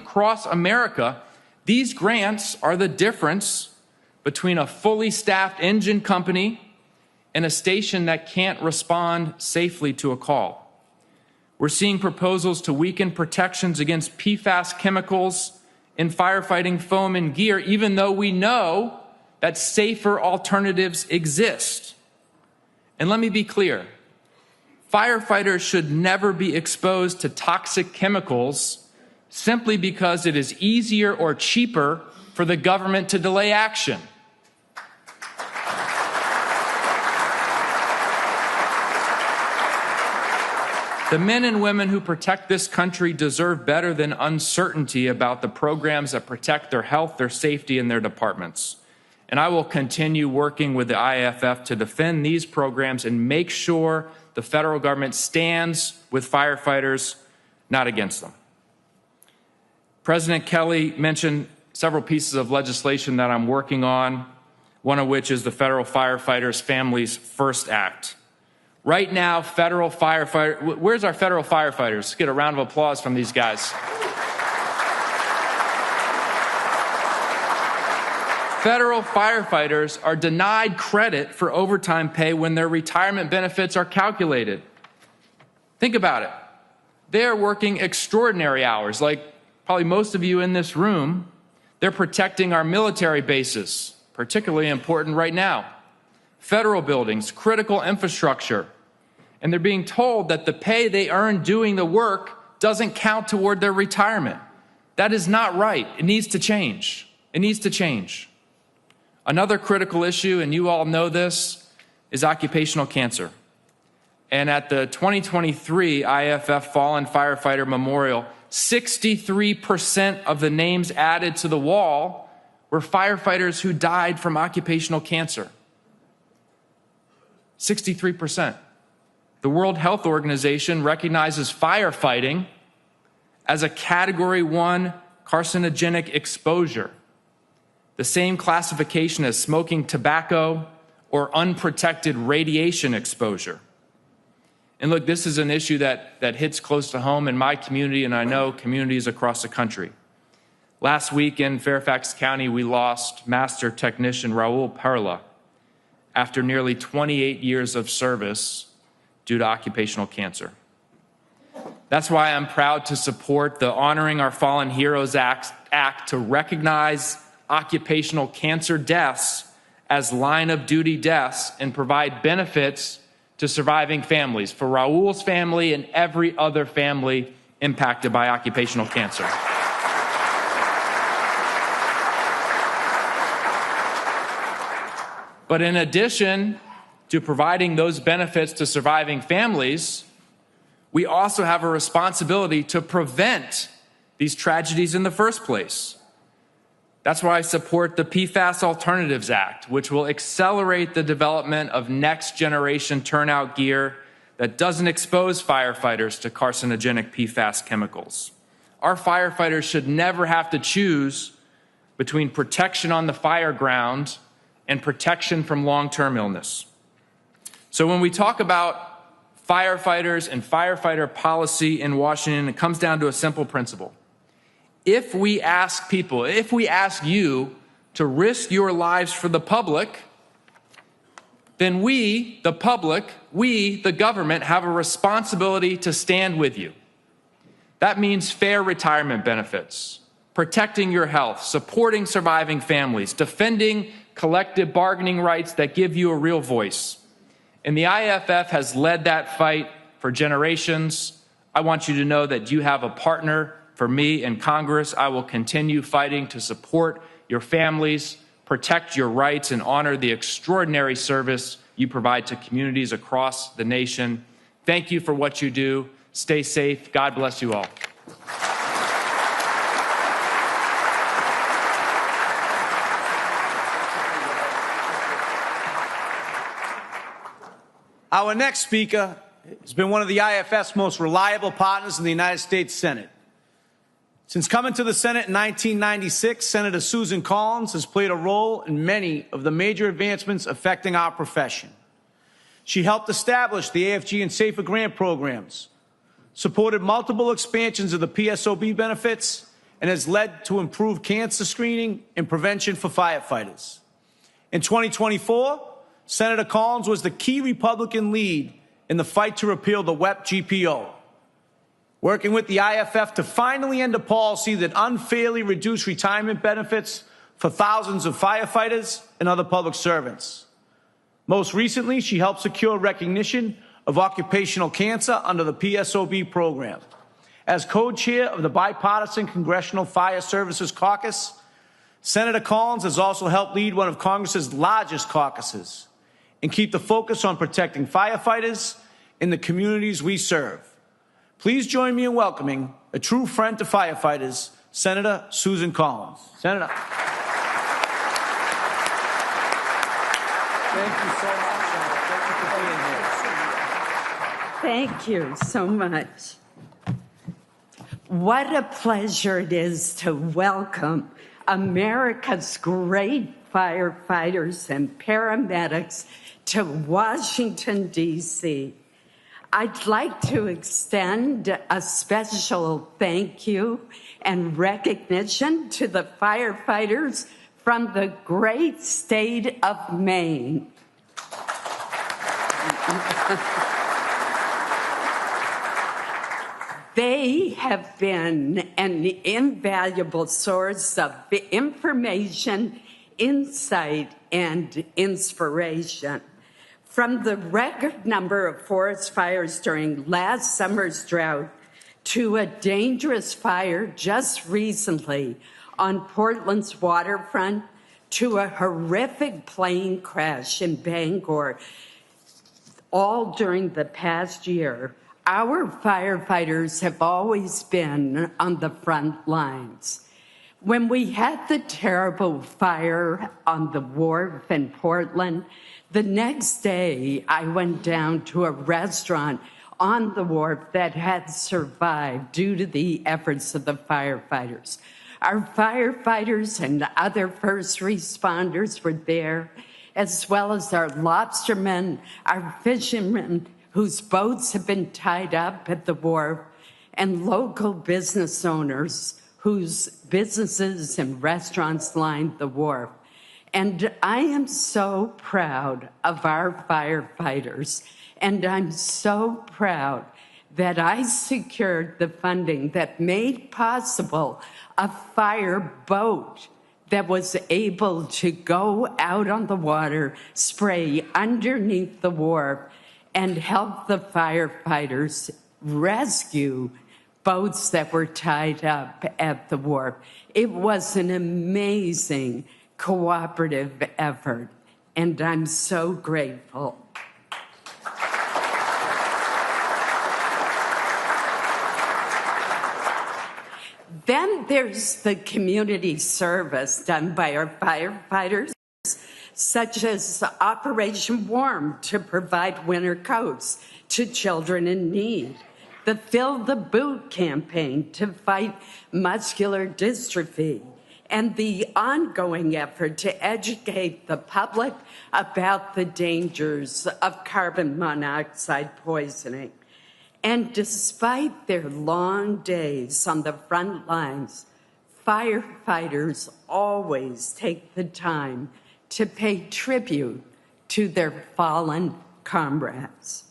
across America, these grants are the difference between a fully staffed engine company and a station that can't respond safely to a call. We're seeing proposals to weaken protections against PFAS chemicals in firefighting foam and gear, even though we know that safer alternatives exist. And let me be clear, firefighters should never be exposed to toxic chemicals simply because it is easier or cheaper for the government to delay action. The men and women who protect this country deserve better than uncertainty about the programs that protect their health, their safety, and their departments. And I will continue working with the IAFF to defend these programs and make sure the federal government stands with firefighters, not against them. President Kelly mentioned several pieces of legislation that I'm working on, one of which is the Federal Firefighters Families First Act. Right now, federal firefighters, where's our federal firefighters? Let's get a round of applause from these guys. Federal firefighters are denied credit for overtime pay when their retirement benefits are calculated. Think about it. They're working extraordinary hours, like probably most of you in this room. They're protecting our military bases, particularly important right now. Federal buildings, critical infrastructure, and they're being told that the pay they earn doing the work doesn't count toward their retirement. That is not right. It needs to change. It needs to change. Another critical issue, and you all know this, is occupational cancer. And at the 2023 IAFF Fallen Firefighter Memorial, 63% of the names added to the wall were firefighters who died from occupational cancer. 63%. The World Health Organization recognizes firefighting as a Category 1 carcinogenic exposure, the same classification as smoking tobacco or unprotected radiation exposure. And look, this is an issue that hits close to home in my community, and I know communities across the country. Last week in Fairfax County, we lost Master Technician Raul Perla after nearly 28 years of service due to occupational cancer. That's why I'm proud to support the Honoring Our Fallen Heroes Act to recognize occupational cancer deaths as line-of-duty deaths and provide benefits to surviving families, for Raul's family and every other family impacted by occupational cancer. But in addition to providing those benefits to surviving families, we also have a responsibility to prevent these tragedies in the first place. That's why I support the PFAS Alternatives Act, which will accelerate the development of next-generation turnout gear that doesn't expose firefighters to carcinogenic PFAS chemicals. Our firefighters should never have to choose between protection on the fire ground and protection from long-term illness. So when we talk about firefighters and firefighter policy in Washington, it comes down to a simple principle. If we ask people, if we ask you to risk your lives for the public, then we, the public, we, the government, have a responsibility to stand with you. That means fair retirement benefits, protecting your health, supporting surviving families, defending collective bargaining rights that give you a real voice. And the IAFF has led that fight for generations. I want you to know that you have a partner for me in Congress. I will continue fighting to support your families, protect your rights, and honor the extraordinary service you provide to communities across the nation. Thank you for what you do. Stay safe. God bless you all. Our next speaker has been one of the IAFF's most reliable partners in the United States Senate. Since coming to the Senate in 1996, Senator Susan Collins has played a role in many of the major advancements affecting our profession. She helped establish the AFG and SAFER grant programs, supported multiple expansions of the PSOB benefits, and has led to improved cancer screening and prevention for firefighters. In 2024, Senator Collins was the key Republican lead in the fight to repeal the WEP GPO, working with the IAFF to finally end a policy that unfairly reduced retirement benefits for thousands of firefighters and other public servants. Most recently, she helped secure recognition of occupational cancer under the PSOB program. As co-chair of the Bipartisan Congressional Fire Services Caucus, Senator Collins has also helped lead one of Congress's largest caucuses and keep the focus on protecting firefighters in the communities we serve. Please join me in welcoming a true friend to firefighters, Senator Susan Collins. Senator. Thank you so much, Senator. Thank you for being here. Thank you so much. What a pleasure it is to welcome America's great firefighters and paramedics to Washington, D.C. I'd like to extend a special thank you and recognition to the firefighters from the great state of Maine. They have been an invaluable source of information, insight, and inspiration. From the record number of forest fires during last summer's drought to a dangerous fire just recently on Portland's waterfront to a horrific plane crash in Bangor, all during the past year, our firefighters have always been on the front lines. When we had the terrible fire on the wharf in Portland, the next day I went down to a restaurant on the wharf that had survived due to the efforts of the firefighters. Our firefighters and other first responders were there, as well as our lobstermen, our fishermen, whose boats have been tied up at the wharf, and local business owners whose businesses and restaurants lined the wharf. And I am so proud of our firefighters, and I'm so proud that I secured the funding that made possible a fire boat that was able to go out on the water, spray underneath the wharf, and help the firefighters rescue boats that were tied up at the wharf. It was an amazing cooperative effort, and I'm so grateful. Then there's the community service done by our firefighters, such as Operation Warm to provide winter coats to children in need, the Fill the Boot campaign to fight muscular dystrophy, and the ongoing effort to educate the public about the dangers of carbon monoxide poisoning. And despite their long days on the front lines, firefighters always take the time to pay tribute to their fallen comrades.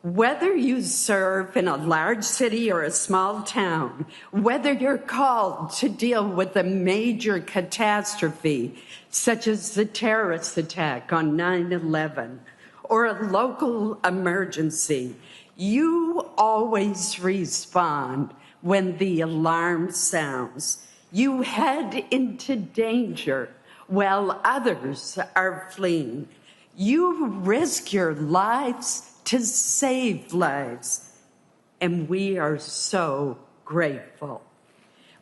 Whether you serve in a large city or a small town, whether you're called to deal with a major catastrophe, such as the terrorist attack on 9/11, or a local emergency, you always respond when the alarm sounds. You head into danger while others are fleeing. You risk your lives to save lives, and we are so grateful.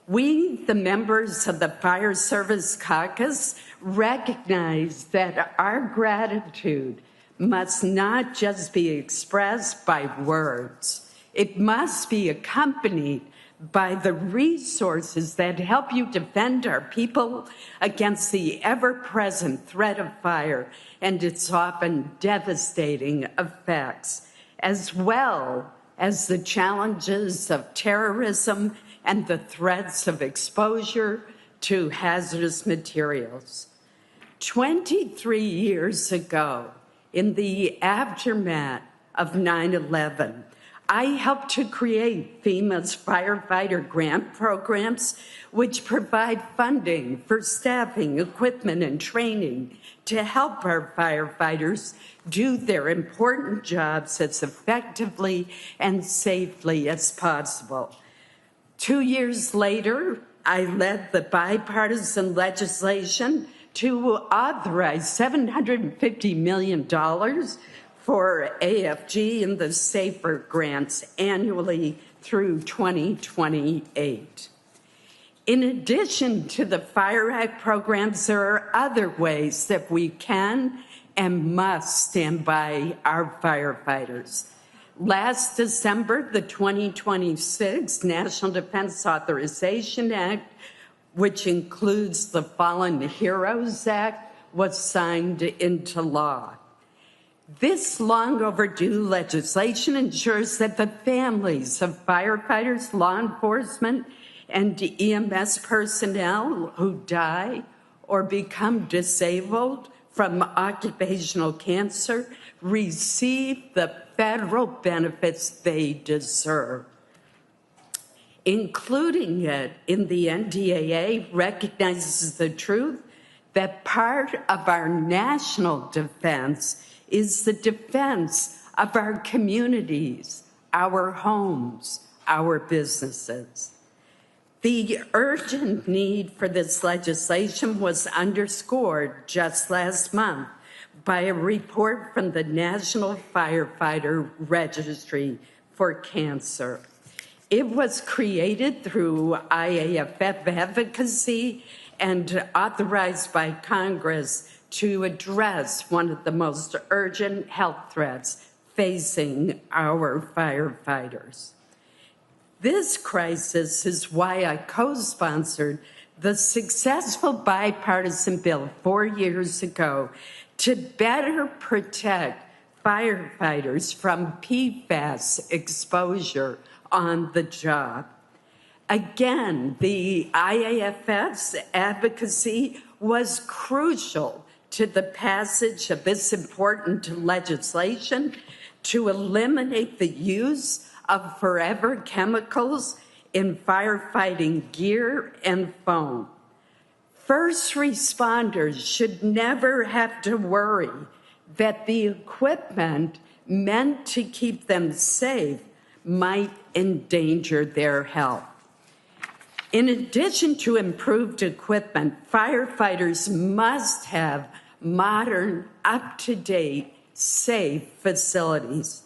We, the members of the Fire Service Caucus, recognize that our gratitude must not just be expressed by words. It must be accompanied by the resources that help you defend our people against the ever-present threat of fire and its often devastating effects, as well as the challenges of terrorism and the threats of exposure to hazardous materials. 23 years ago, in the aftermath of 9/11, I helped to create FEMA's firefighter grant programs, which provide funding for staffing, equipment, and training to help our firefighters do their important jobs as effectively and safely as possible. 2 years later, I led the bipartisan legislation to authorize $750 million for AFG and the SAFER grants annually through 2028. In addition to the Fire Act programs, there are other ways that we can and must stand by our firefighters. Last December, the 2026 National Defense Authorization Act, which includes the Fallen Heroes Act, was signed into law. This long overdue legislation ensures that the families of firefighters, law enforcement, and EMS personnel who die or become disabled from occupational cancer receive the federal benefits they deserve. Including it in the NDAA recognizes the truth that part of our national defense is the defense of our communities, our homes, our businesses. The urgent need for this legislation was underscored just last month by a report from the National Firefighter Registry for Cancer. It was created through IAFF advocacy and authorized by Congress to address one of the most urgent health threats facing our firefighters. This crisis is why I co-sponsored the successful bipartisan bill 4 years ago to better protect firefighters from PFAS exposure on the job. Again, the IAFF's advocacy was crucial to the passage of this important legislation to eliminate the use of forever chemicals in firefighting gear and foam. First responders should never have to worry that the equipment meant to keep them safe might endanger their health. In addition to improved equipment, firefighters must have modern, up-to-date, safe facilities.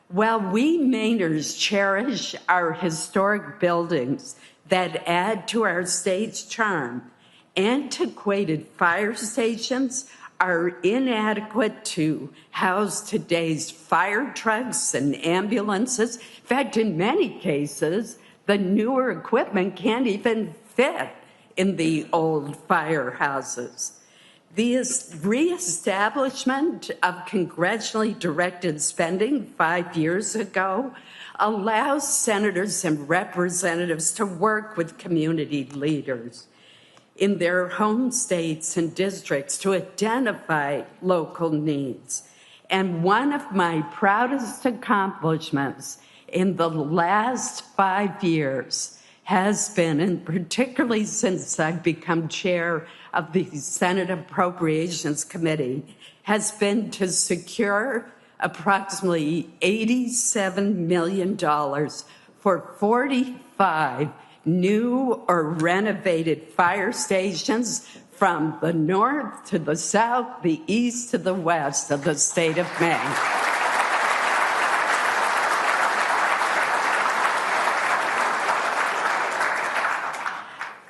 While we Mainers cherish our historic buildings that add to our state's charm, antiquated fire stations are inadequate to house today's fire trucks and ambulances. In fact, in many cases, the newer equipment can't even fit in the old firehouses. The reestablishment of congressionally directed spending 5 years ago allows senators and representatives to work with community leaders in their home states and districts to identify local needs. And one of my proudest accomplishments in the last 5 years has been, and particularly since I've become chair of the Senate Appropriations Committee, has been to secure approximately $87 million for 45 new or renovated fire stations from the north to the south, the east to the west of the state of Maine.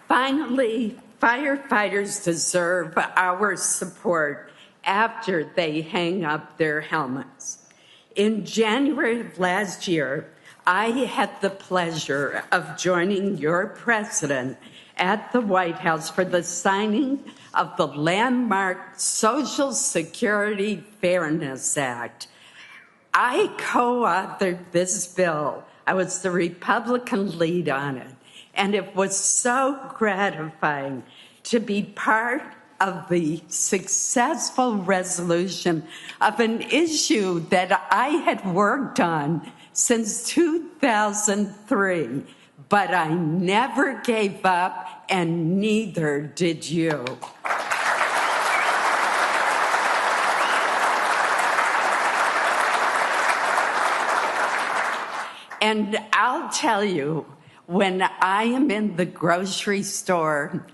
Finally, firefighters deserve our support after they hang up their helmets. In January of last year, I had the pleasure of joining your president at the White House for the signing of the landmark Social Security Fairness Act. I co-authored this bill. I was the Republican lead on it. and it was so gratifying to be part of the successful resolution of an issue that I had worked on since 2003, but I never gave up, and neither did you. And I'll tell you, when I am in the grocery store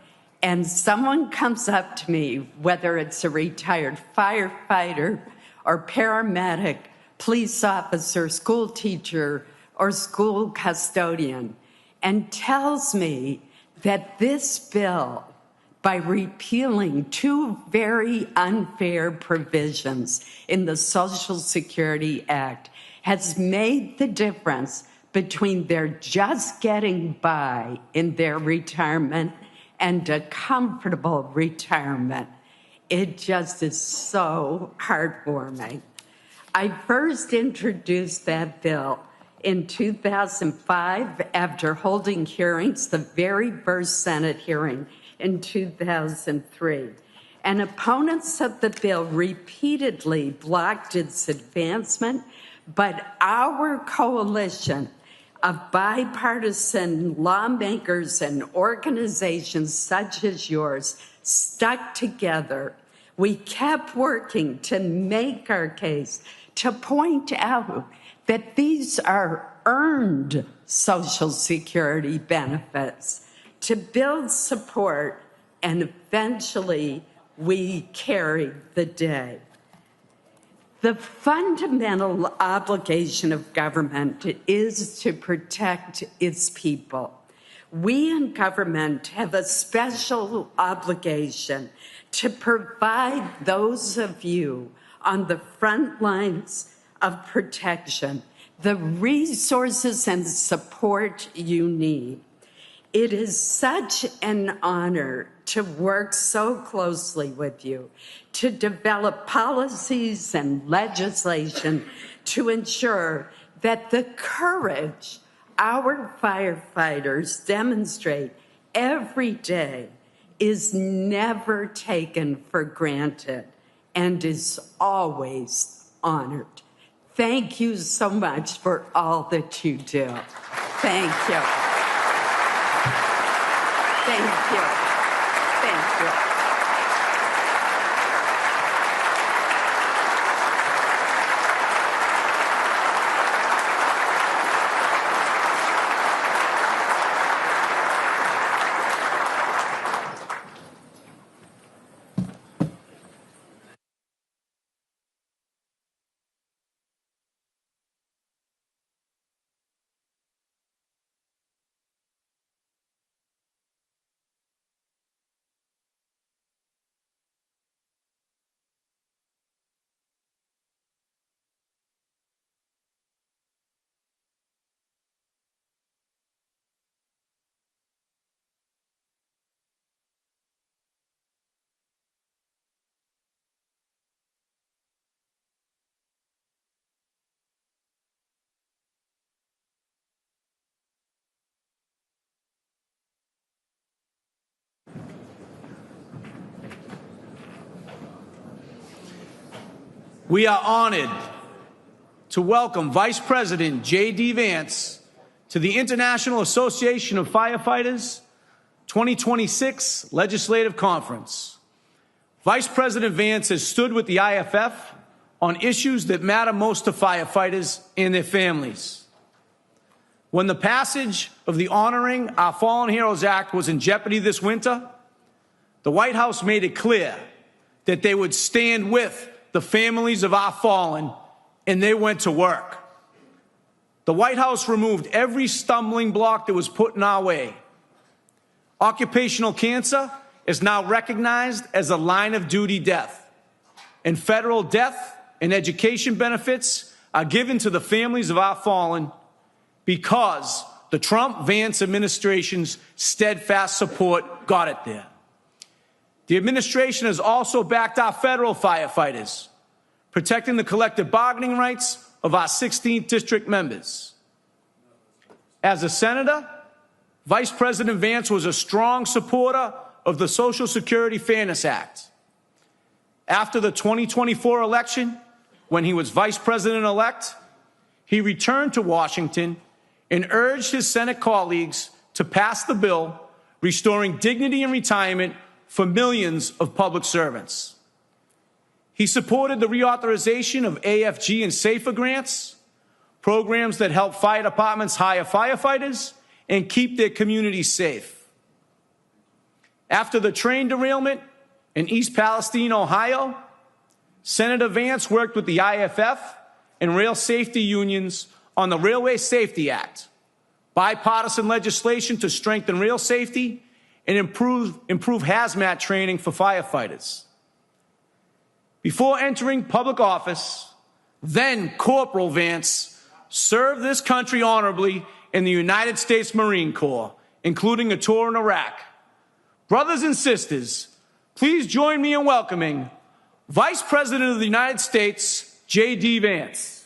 and someone comes up to me, whether it's a retired firefighter or paramedic, police officer, school teacher, or school custodian, and tells me that this bill, by repealing two very unfair provisions in the Social Security Act, has made the difference between their just getting by in their retirement and a comfortable retirement. It just is so heartwarming. I first introduced that bill in 2005 after holding hearings, the very first Senate hearing in 2003. And opponents of the bill repeatedly blocked its advancement, but our coalition of bipartisan lawmakers and organizations such as yours stuck together. We kept working to make our case, to point out that these are earned Social Security benefits, to build support, and eventually we carried the day. The fundamental obligation of government is to protect its people. We in government have a special obligation to provide those of you on the front lines of protection the resources and support you need. It is such an honor to work so closely with you, to develop policies and legislation to ensure that the courage our firefighters demonstrate every day is never taken for granted and is always honored. Thank you so much for all that you do. Thank you. Thank you. Thank you. We are honored to welcome Vice President JD Vance to the International Association of Firefighters 2026 Legislative Conference. Vice President Vance has stood with the IAFF on issues that matter most to firefighters and their families. When the passage of the Honoring Our Fallen Heroes Act was in jeopardy this winter, the White House made it clear that they would stand with the families of our fallen, and they went to work. The White House removed every stumbling block that was put in our way. Occupational cancer is now recognized as a line of duty death, and federal death and education benefits are given to the families of our fallen because the Trump-Vance administration's steadfast support got it there. The administration has also backed our federal firefighters, protecting the collective bargaining rights of our 16th district members. As a senator Vice President Vance was a strong supporter of the Social Security Fairness Act. After the 2024 election, when he was Vice President-elect, he returned to Washington and urged his Senate colleagues to pass the bill restoring dignity in retirement for millions of public servants. He supported the reauthorization of AFG and SAFER grants, programs that help fire departments hire firefighters and keep their communities safe. After the train derailment in East Palestine, Ohio, Senator Vance worked with the IAFF and rail safety unions on the Railway Safety Act, bipartisan legislation to strengthen rail safety and improve hazmat training for firefighters. Before entering public office, then Corporal Vance served this country honorably in the United States Marine Corps, including a tour in Iraq. Brothers and sisters, please join me in welcoming Vice President of the United States, JD Vance.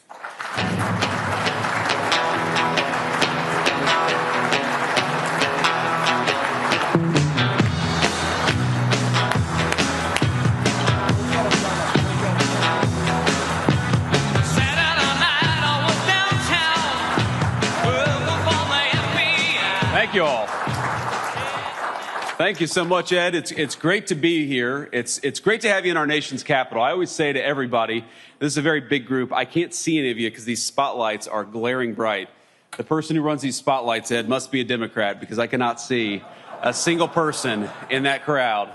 Thank you all. Thank you so much, Ed. It's great to be here. It's great to have you in our nation's capital. I always say to everybody, this is a very big group. I can't see any of you because these spotlights are glaring bright. The person who runs these spotlights, Ed, must be a Democrat because I cannot see a single person in that crowd.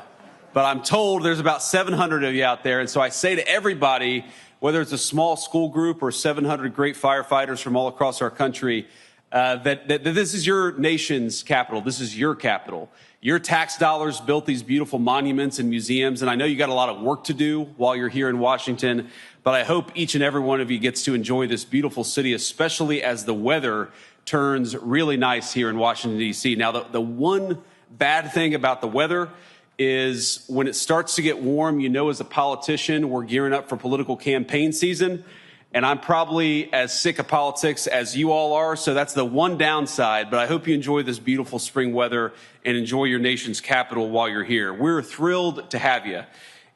But I'm told there's about 700 of you out there. And so I say to everybody, whether it's a small school group or 700 great firefighters from all across our country, that this is your nation's capital. This is your capital. Your tax dollars built these beautiful monuments and museums, and I know you got a lot of work to do while you're here in Washington, but I hope each and every one of you gets to enjoy this beautiful city, especially as the weather turns really nice here in Washington, D.C. Now, the one bad thing about the weather is when it starts to get warm, you know, as a politician, we're gearing up for political campaign season. And I'm probably as sick of politics as you all are, so that's the one downside. But I hope you enjoy this beautiful spring weather and enjoy your nation's capital while you're here. We're thrilled to have you.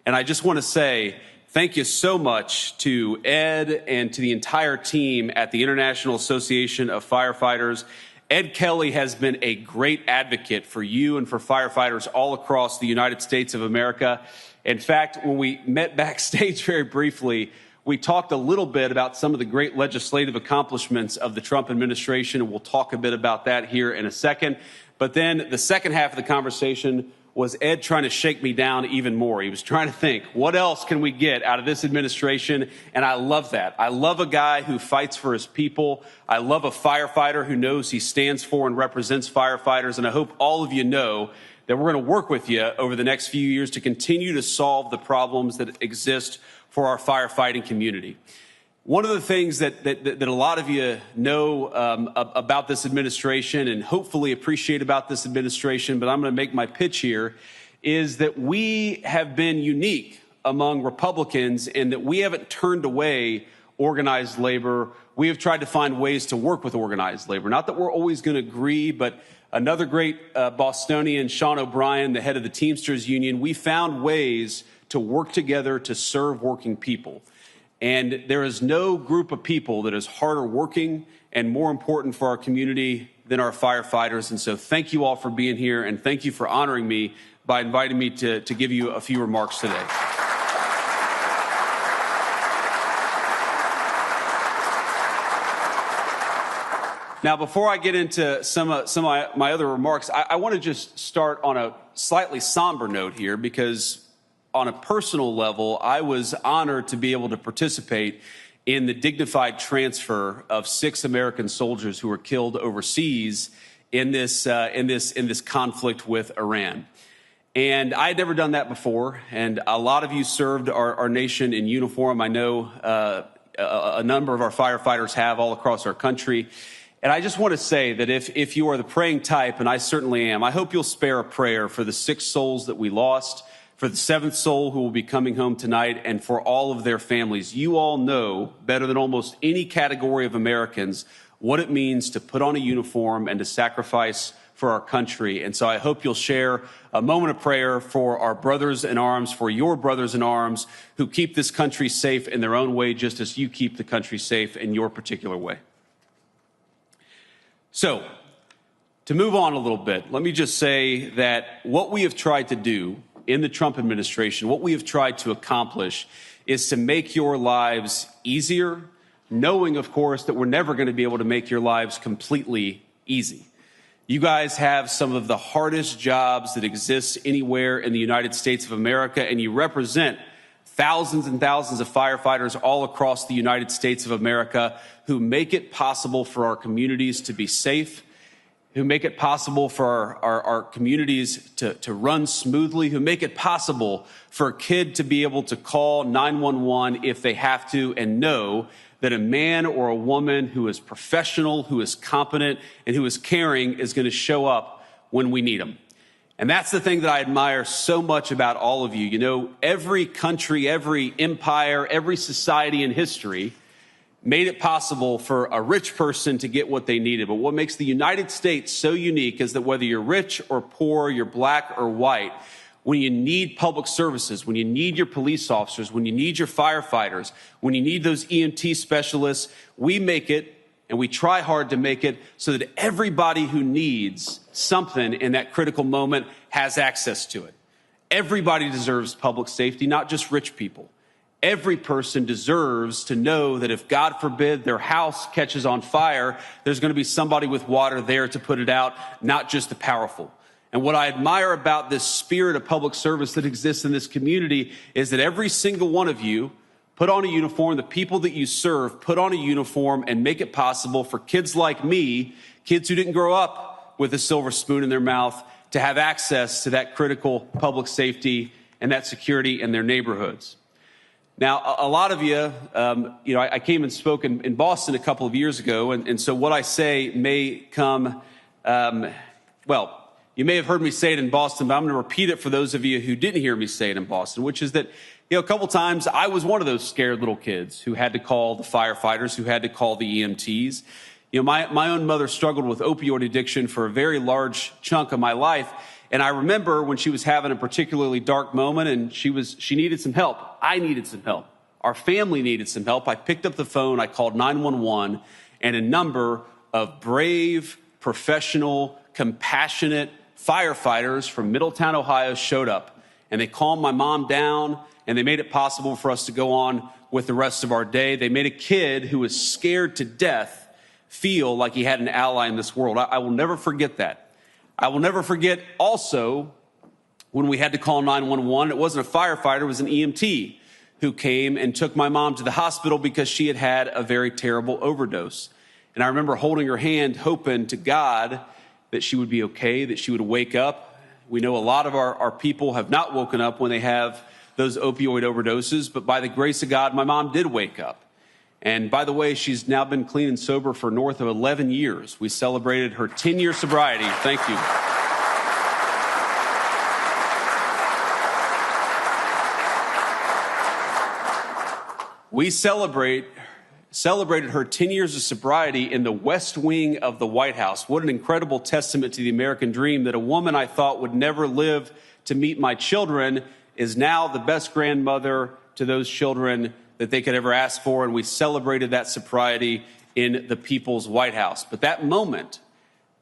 And I just want to say thank you so much to Ed and to the entire team at the International Association of Firefighters. Ed Kelly has been a great advocate for you and for firefighters all across the United States of America. In fact, when we met backstage very briefly, we talked a little bit about some of the great legislative accomplishments of the Trump administration, and we'll talk a bit about that here in a second. But then the second half of the conversation was Ed trying to shake me down even more. He was trying to think, what else can we get out of this administration? And I love that. I love a guy who fights for his people. I love a firefighter who knows he stands for and represents firefighters. And I hope all of you know that we're going to work with you over the next few years to continue to solve the problems that exist for our firefighting community. One of the things that a lot of you know about this administration and hopefully appreciate about this administration, but I'm going to make my pitch here, is that we have been unique among Republicans in that we haven't turned away organized labor. We have tried to find ways to work with organized labor. Not that we're always going to agree, but another great Bostonian, Sean O'Brien, the head of the Teamsters Union, we found ways to work together to serve working people. And there is no group of people that is harder working and more important for our community than our firefighters. And so thank you all for being here, and thank you for honoring me by inviting me to give you a few remarks today. Now, before I get into some of my other remarks, I want to just start on a slightly somber note here, because on a personal level, I was honored to be able to participate in the dignified transfer of 6 American soldiers who were killed overseas in this conflict with Iran. And I had never done that before, and a lot of you served our nation in uniform. I know a number of our firefighters have all across our country. And I just want to say that if you are the praying type, and I certainly am, I hope you'll spare a prayer for the 6 souls that we lost, for the 7th soul who will be coming home tonight, and for all of their families. You all know better than almost any category of Americans what it means to put on a uniform and to sacrifice for our country. And so I hope you'll share a moment of prayer for our brothers in arms, for your brothers in arms who keep this country safe in their own way, just as you keep the country safe in your particular way. So, to move on a little bit, let me just say that what we have tried to do in the Trump administration, what we have tried to accomplish is to make your lives easier, knowing, of course, that we're never going to be able to make your lives completely easy. You guys have some of the hardest jobs that exist anywhere in the United States of America, and you represent thousands and thousands of firefighters all across the United States of America who make it possible for our communities to be safe, who make it possible for our communities to run smoothly, who make it possible for a kid to be able to call 911 if they have to and know that a man or a woman who is professional, who is competent, and who is caring is going to show up when we need them. And that's the thing that I admire so much about all of you. You know, every country, every empire, every society in history made it possible for a rich person to get what they needed. But what makes the United States so unique is that whether you're rich or poor, you're black or white, when you need public services, when you need your police officers, when you need your firefighters, when you need those EMT specialists, we make it, and we try hard to make it so that everybody who needs something in that critical moment has access to it. Everybody deserves public safety, not just rich people. Every person deserves to know that if, God forbid, their house catches on fire, there's going to be somebody with water there to put it out, not just the powerful. And what I admire about this spirit of public service that exists in this community is that every single one of you put on a uniform, the people that you serve put on a uniform and make it possible for kids like me, kids who didn't grow up with a silver spoon in their mouth, to have access to that critical public safety and that security in their neighborhoods. Now, a lot of you, I came and spoke in Boston a couple of years ago, and so what I say may come, you may have heard me say it in Boston, but I'm going to repeat it for those of you who didn't hear me say it in Boston, which is that, a couple times I was one of those scared little kids who had to call the firefighters, who had to call the EMTs. My own mother struggled with opioid addiction for a very large chunk of my life. And I remember when she was having a particularly dark moment and she needed some help. I needed some help. Our family needed some help. I picked up the phone, I called 911, and a number of brave, professional, compassionate firefighters from Middletown, Ohio showed up. And they calmed my mom down, and they made it possible for us to go on with the rest of our day. They made a kid who was scared to death feel like he had an ally in this world. I will never forget that. I will never forget also when we had to call 911, it wasn't a firefighter, it was an EMT who came and took my mom to the hospital because she had had a very terrible overdose. And I remember holding her hand, hoping to God that she would be okay, that she would wake up. We know a lot of our people have not woken up when they have those opioid overdoses, but by the grace of God, my mom did wake up. And by the way, she's now been clean and sober for north of 11 years. We celebrated her 10-year sobriety. Thank you. We celebrated her 10 years of sobriety in the West Wing of the White House. What an incredible testament to the American dream that a woman I thought would never live to meet my children is now the best grandmother to those children that they could ever ask for, and we celebrated that sobriety in the People's White House. But that moment,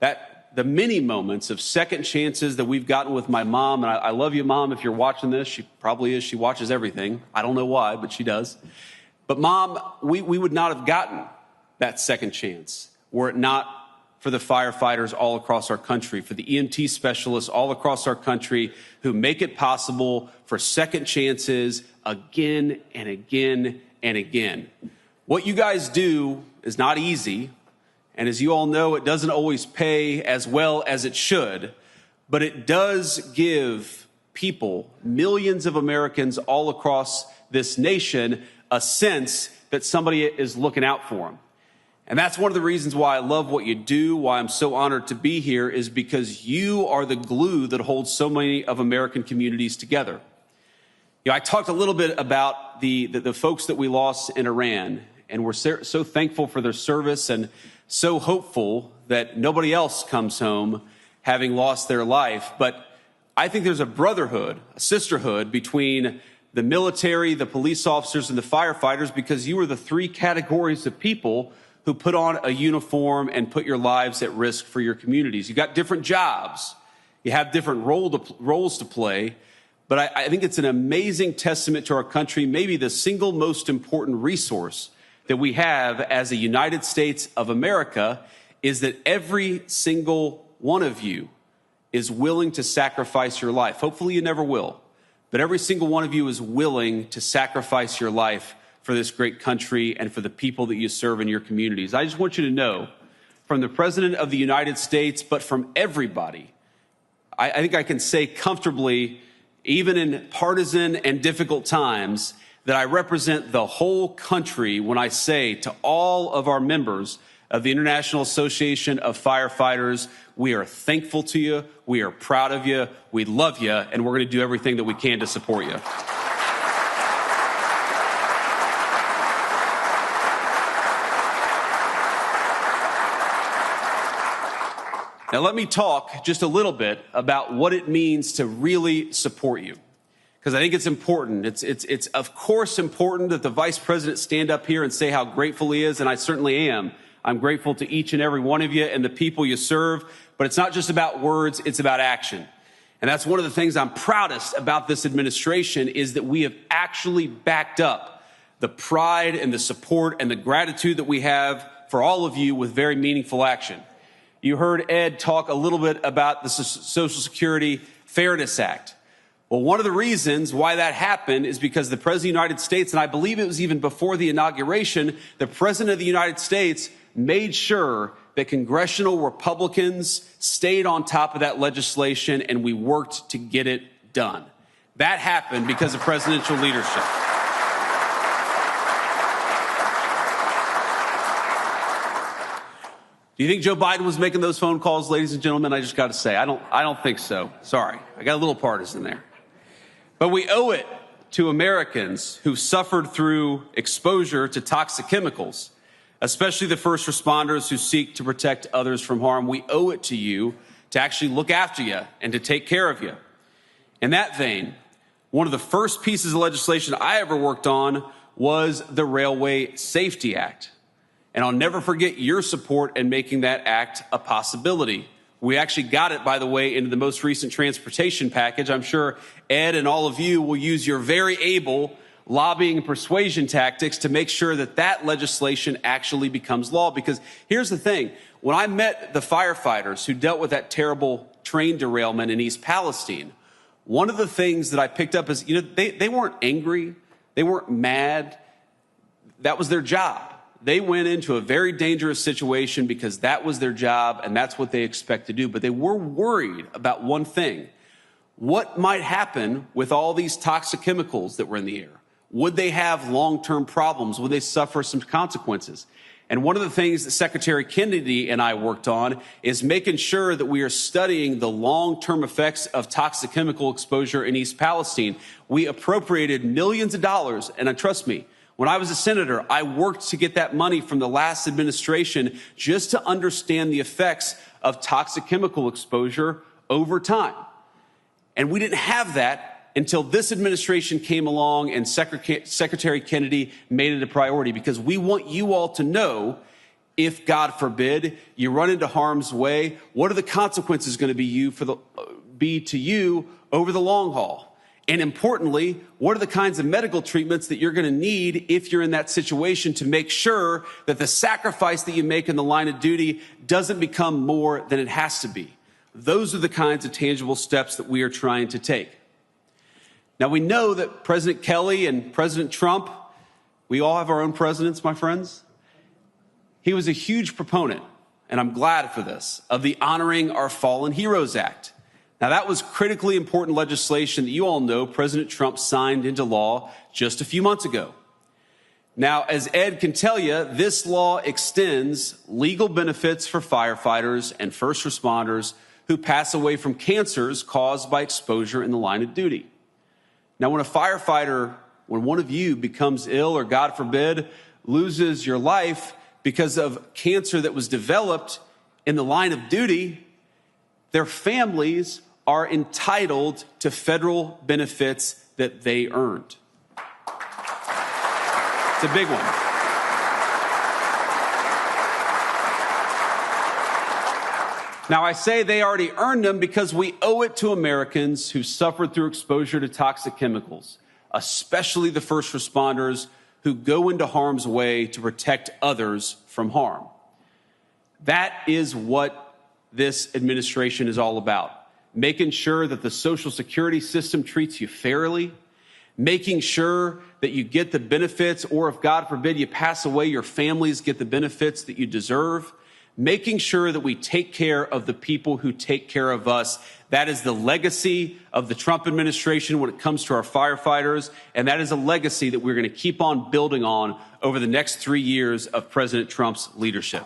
the many moments of second chances that we've gotten with my mom, and I love you, Mom, if you're watching this. She probably is. She watches everything. I don't know why, but she does. But Mom, we would not have gotten that second chance were it not for the firefighters all across our country, for the EMT specialists all across our country who make it possible for second chances again and again and again. What you guys do is not easy, and as you all know, it doesn't always pay as well as it should, but it does give people, millions of Americans all across this nation, a sense that somebody is looking out for them. And that's one of the reasons why I love what you do, why I'm so honored to be here, is because you are the glue that holds so many of American communities together. I talked a little bit about the folks that we lost in Iran, and we're so thankful for their service and so hopeful that nobody else comes home having lost their life. But I think there's a brotherhood, a sisterhood between the military, the police officers, and the firefighters, because you are the three categories of people who put on a uniform and put your lives at risk for your communities. You've got different jobs. You have different roles to play. But I think it's an amazing testament to our country, maybe the single most important resource that we have as a United States of America, is that every single one of you is willing to sacrifice your life. Hopefully you never will, but every single one of you is willing to sacrifice your life for this great country and for the people that you serve in your communities. I just want you to know, from the President of the United States, but from everybody, I think I can say comfortably, even in partisan and difficult times, that I represent the whole country when I say to all of our members of the International Association of Firefighters, we are thankful to you, we are proud of you, we love you, and we're going to do everything that we can to support you. Now, let me talk just a little bit about what it means to really support you, because I think it's important. It's of course important that the Vice President stand up here and say how grateful he is, and I certainly am. I'm grateful to each and every one of you and the people you serve, but it's not just about words, it's about action. And that's one of the things I'm proudest about this administration, is that we have actually backed up the pride and the support and the gratitude that we have for all of you with very meaningful action. You heard Ed talk a little bit about the Social Security Fairness Act. Well, one of the reasons why that happened is because the President of the United States, and I believe it was even before the inauguration, the President of the United States made sure that congressional Republicans stayed on top of that legislation, and we worked to get it done. That happened because of presidential leadership. Do you think Joe Biden was making those phone calls, ladies and gentlemen? I just got to say, I don't think so. Sorry, I got a little partisan there. But we owe it to Americans who suffered through exposure to toxic chemicals, especially the first responders who seek to protect others from harm. We owe it to you to actually look after you and to take care of you. In that vein, one of the first pieces of legislation I ever worked on was the Railway Safety Act. And I'll never forget your support in making that act a possibility. We actually got it, by the way, into the most recent transportation package. I'm sure Ed and all of you will use your very able lobbying and persuasion tactics to make sure that that legislation actually becomes law. Because here's the thing. When I met the firefighters who dealt with that terrible train derailment in East Palestine, one of the things that I picked up is, they weren't angry. They weren't mad. That was their job. They went into a very dangerous situation because that was their job and that's what they expect to do. But they were worried about one thing. What might happen with all these toxic chemicals that were in the air? Would they have long-term problems? Would they suffer some consequences? And one of the things that Secretary Kennedy and I worked on is making sure that we are studying the long-term effects of toxic chemical exposure in East Palestine. We appropriated millions of dollars, and trust me, when I was a senator, I worked to get that money from the last administration just to understand the effects of toxic chemical exposure over time. And we didn't have that until this administration came along and Secretary Kennedy made it a priority, because we want you all to know, if God forbid you run into harm's way, what are the consequences going to be to you over the long haul? And importantly, what are the kinds of medical treatments that you're going to need if you're in that situation, to make sure that the sacrifice that you make in the line of duty doesn't become more than it has to be? Those are the kinds of tangible steps that we are trying to take. Now, we know that President Kelly and President Trump, we all have our own presidents, my friends. He was a huge proponent, and I'm glad for this, of the Honoring Our Fallen Heroes Act. Now, that was critically important legislation that you all know President Trump signed into law just a few months ago. Now, as Ed can tell you, this law extends legal benefits for firefighters and first responders who pass away from cancers caused by exposure in the line of duty. Now, when one of you becomes ill or, God forbid, loses your life because of cancer that was developed in the line of duty, their families are entitled to federal benefits that they earned. It's a big one. Now, I say they already earned them because we owe it to Americans who suffered through exposure to toxic chemicals, especially the first responders who go into harm's way to protect others from harm. That is what this administration is all about. Making sure that the Social Security system treats you fairly, making sure that you get the benefits, or if God forbid you pass away, your families get the benefits that you deserve, making sure that we take care of the people who take care of us. That is the legacy of the Trump administration when it comes to our firefighters, and that is a legacy that we're going to keep on building on over the next 3 years of President Trump's leadership.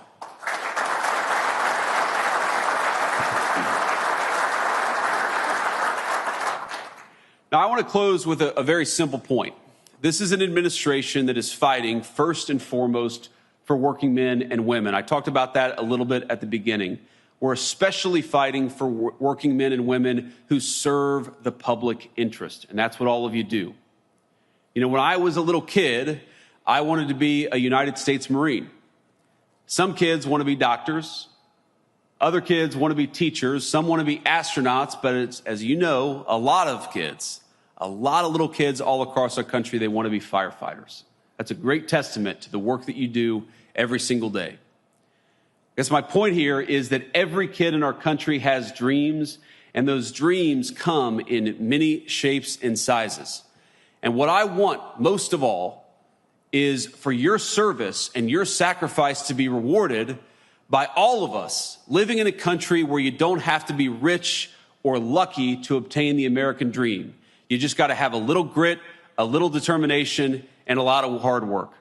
Now, I want to close with a very simple point. This is an administration that is fighting first and foremost for working men and women. I talked about that a little bit at the beginning. We're especially fighting for working men and women who serve the public interest, and that's what all of you do. You know, when I was a little kid, I wanted to be a United States Marine. Some kids want to be doctors. Other kids want to be teachers. Some want to be astronauts, but it's, as you know, a lot of little kids all across our country, they want to be firefighters. That's a great testament to the work that you do every single day. I guess my point here is that every kid in our country has dreams, and those dreams come in many shapes and sizes. And what I want most of all is for your service and your sacrifice to be rewarded by all of us living in a country where you don't have to be rich or lucky to obtain the American dream. You just got to have a little grit, a little determination, and a lot of hard work.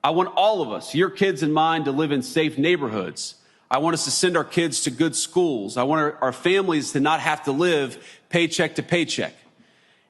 I want all of us, your kids and mine, to live in safe neighborhoods. I want us to send our kids to good schools. I want our families to not have to live paycheck to paycheck.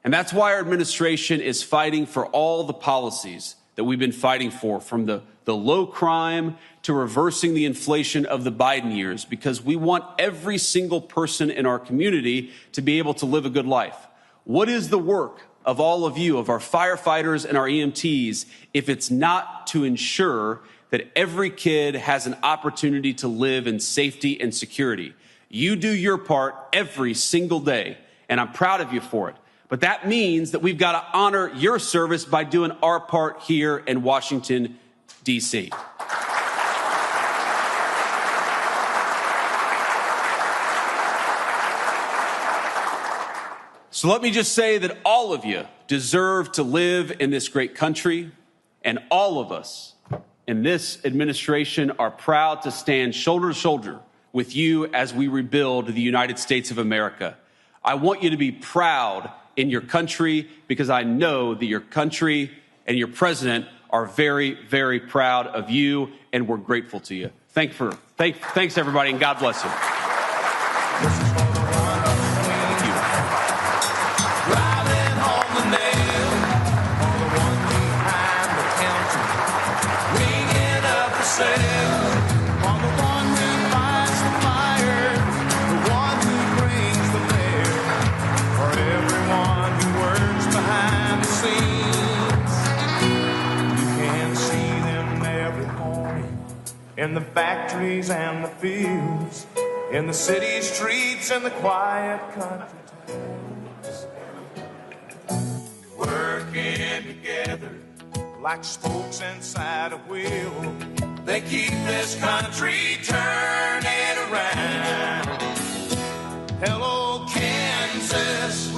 And that's why our administration is fighting for all the policies that we've been fighting for, from the low crime to reversing the inflation of the Biden years, because we want every single person in our community to be able to live a good life. What is the work of all of you, of our firefighters and our EMTs, if it's not to ensure that every kid has an opportunity to live in safety and security? You do your part every single day, and I'm proud of you for it. But that means that we've got to honor your service by doing our part here in Washington, D.C. So let me just say that all of you deserve to live in this great country, and all of us in this administration are proud to stand shoulder to shoulder with you as we rebuild the United States of America. I want you to be proud in your country, because I know that your country and your president are very, very proud of you, and we're grateful to you. Thanks everybody, and God bless you. In the factories and the fields, in the city streets and the quiet country towns, working together like spokes inside a wheel, they keep this country turning around. Hello, Kansas.